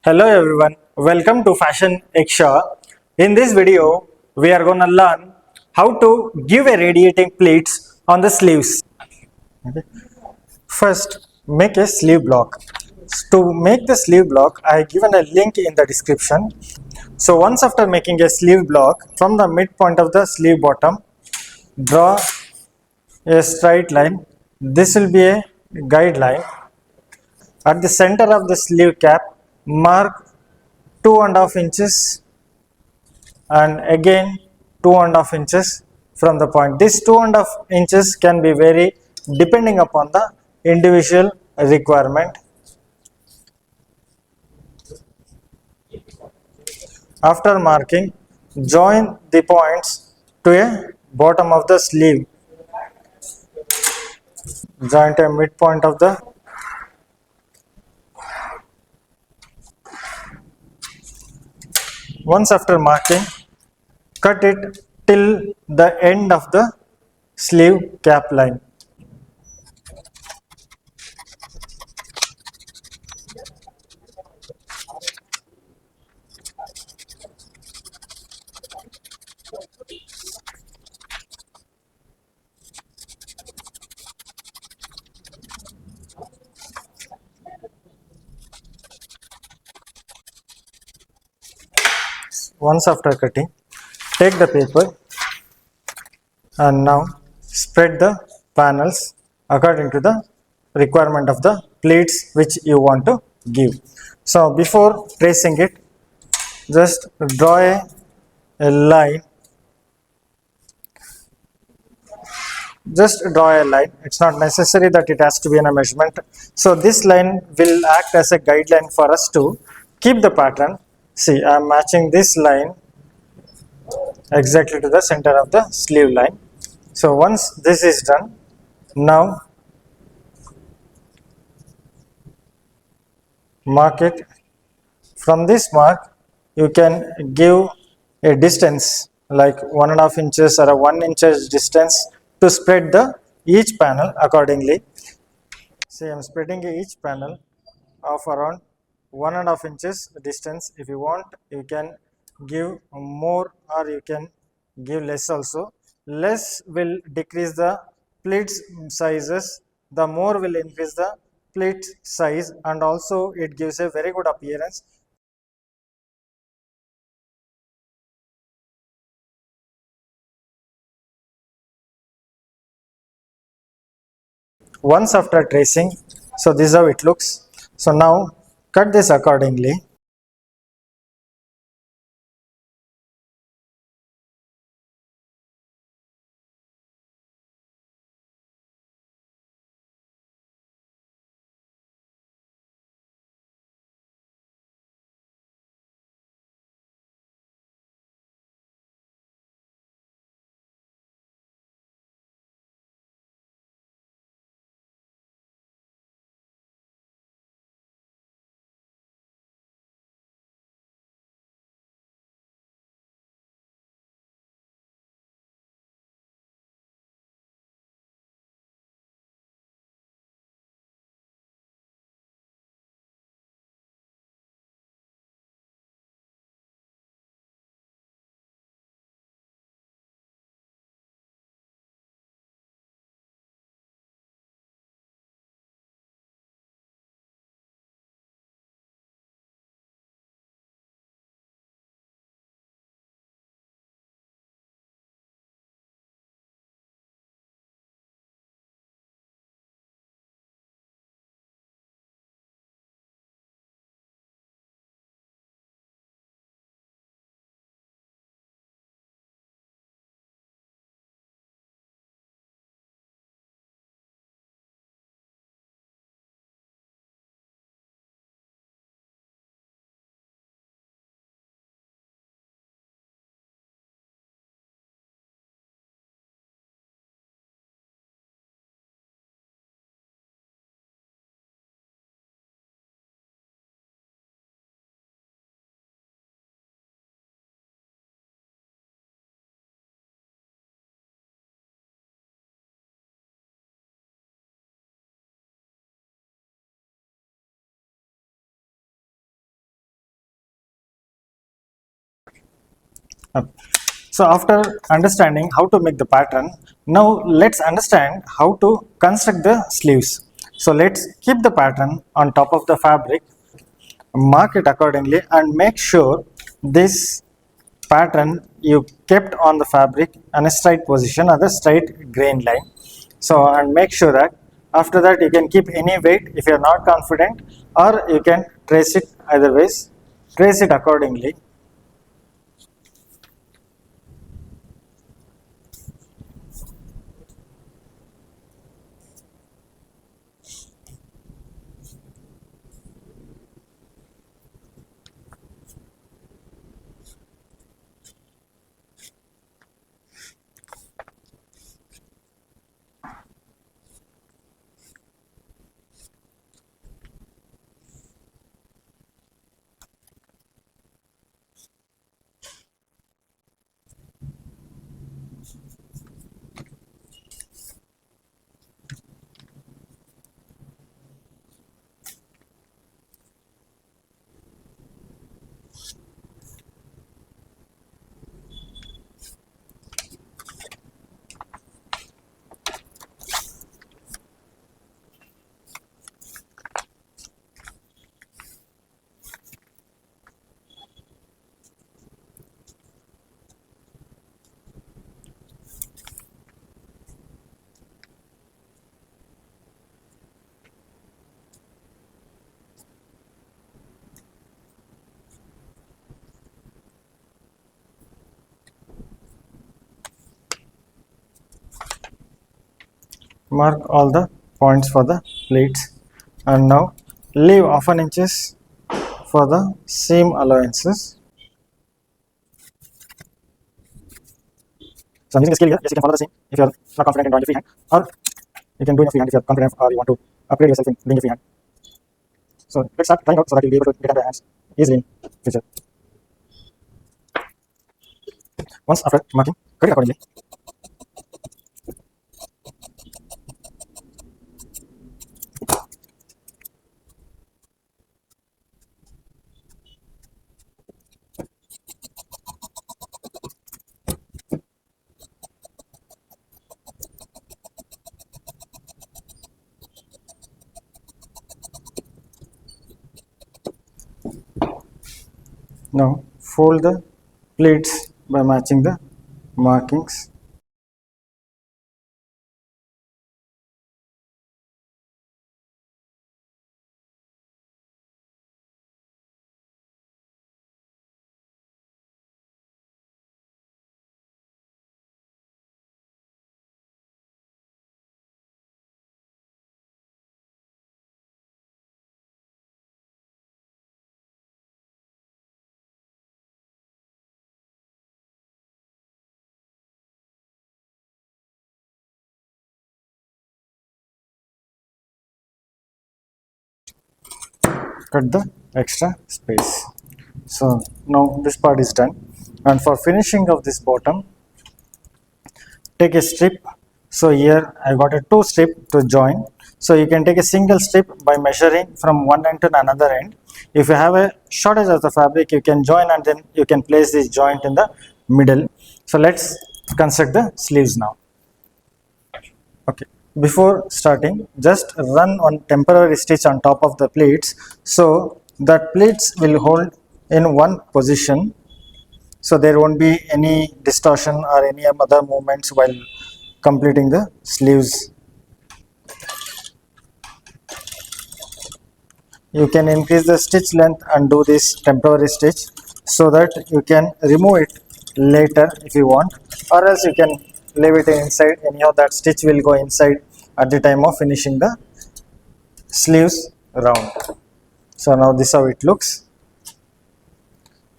Hello everyone, welcome to Fashion Iksha. In this video, we are going to learn how to give a radiating pleats on the sleeves. Okay. First, make a sleeve block. To make the sleeve block, I have given a link in the description. So once after making a sleeve block, from the midpoint of the sleeve bottom, draw a straight line. This will be a guideline. At the center of the sleeve cap, mark 2.5 inches and again 2.5 inches from the point. This 2.5 inches can be vary depending upon the individual requirement. After marking, join the points to a bottom of the sleeve. Join to a midpoint of the once after marking, cut it till the end of the sleeve cap line. Once after cutting, take the paper and now spread the panels according to the requirement of the pleats which you want to give. So before tracing it, just draw a line. Just draw a line. It's not necessary that it has to be in a measurement. So this line will act as a guideline for us to keep the pattern. See, I am matching this line exactly to the center of the sleeve line. So once this is done, now mark it. From this mark, you can give a distance like 1.5 inches or a 1 inch distance to spread the each panel accordingly. See, I am spreading each panel of around 1.5 inches distance. If you want, you can give more or you can give less also. Less will decrease the pleats sizes, the more will increase the pleat size, and also it gives a very good appearance. Once after tracing, so this is how it looks. So now cut this accordingly. So after understanding how to make the pattern, now let's understand how to construct the sleeves. So let's keep the pattern on top of the fabric, mark it accordingly, and make sure this pattern you kept on the fabric in a straight position or the straight grain line. So, and make sure that after that you can keep any weight if you are not confident, or you can trace it either ways, trace it accordingly. Mark all the points for the pleats, and now leave half an inches for the seam allowances. So I'm using a scale here. Yes, you can follow the same if you are not confident in drawing your free hand, or you can do in your free hand if you are confident or you want to upgrade yourself in doing your free hand. So let's start trying out so that you'll be able to get under your hands easily in future. Once after marking, cut it accordingly. Now fold the pleats by matching the markings. Cut the extra space. So now this part is done, and for finishing of this bottom, take a strip. So here I got a two strip to join. So you can take a single strip by measuring from one end to another end. If you have a shortage of the fabric, you can join and then you can place this joint in the middle. So let's construct the sleeves now. Okay, before starting, just run one temporary stitch on top of the pleats, so that pleats will hold in one position, so there won't be any distortion or any other movements while completing the sleeves. You can increase the stitch length and do this temporary stitch so that you can remove it later if you want, or else you can leave it inside. Anyhow, that stitch will go inside at the time of finishing the sleeves round. So now this is how it looks.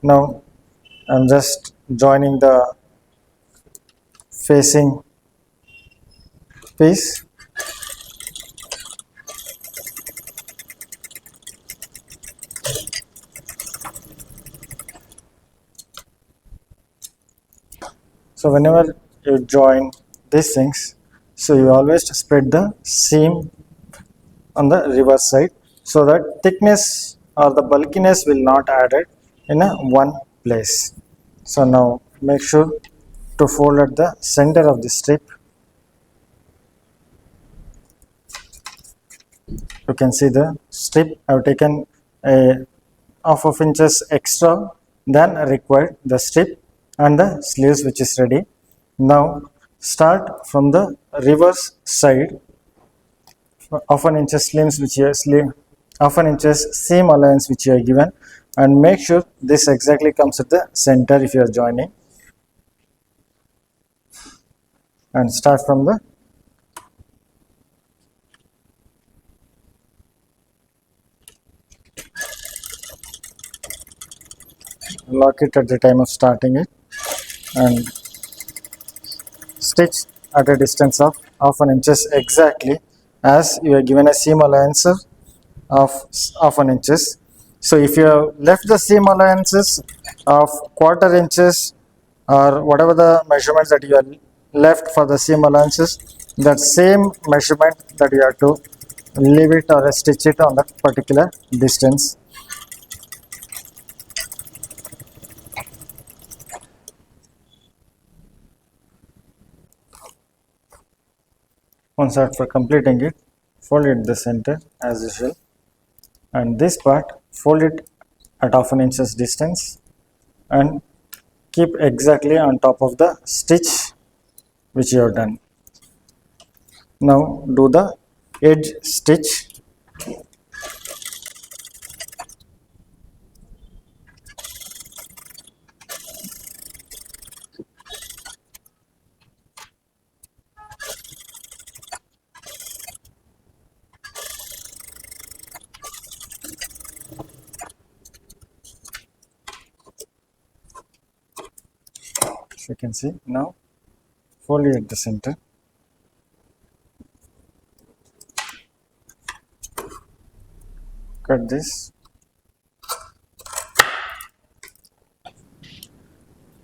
Now I'm just joining the facing piece. So whenever you join these things, so you always spread the seam on the reverse side so that thickness or the bulkiness will not added in a one place. So now make sure to fold at the center of the strip. You can see the strip. I have taken a half of inches extra than required, the strip and the sleeves which is ready. Now start from the reverse side, half an inches sleeves which you sleeve, half an inches seam allowance which you are given, and make sure this exactly comes at the center if you are joining, and start from the lock it at the time of starting it, and stitch at a distance of half an inches exactly as you are given a seam allowance of half an inches. So if you have left the seam allowances of quarter inches or whatever the measurements that you have left for the seam allowances, that same measurement that you have to leave it or stitch it on that particular distance. Once after completing it, fold it the center as usual, and this part fold it at half an inches distance and keep exactly on top of the stitch which you have done. Now do the edge stitch. So you can see now fold it at the center. Cut this.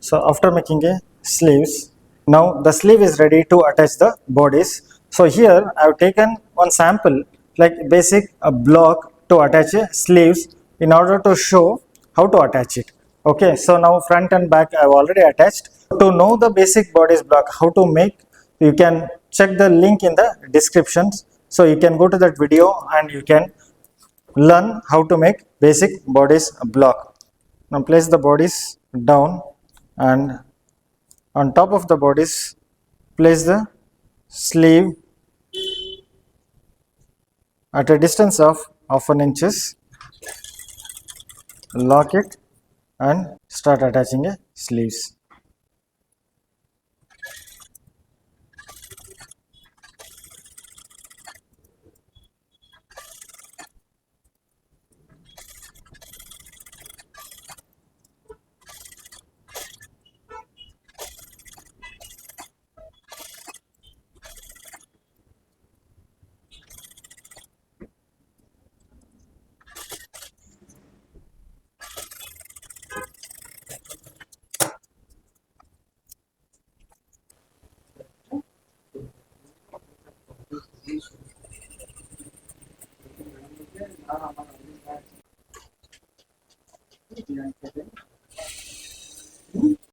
So after making a sleeves, now the sleeve is ready to attach the bodies. So here I have taken one sample like basic a block to attach a sleeves in order to show how to attach it. Okay, so now front and back I have already attached. To know the basic bodies block, how to make, you can check the link in the descriptions. So you can go to that video and you can learn how to make basic bodies block. Now place the bodies down, and on top of the bodies place the sleeve at a distance of half an inches, lock it and start attaching a sleeves.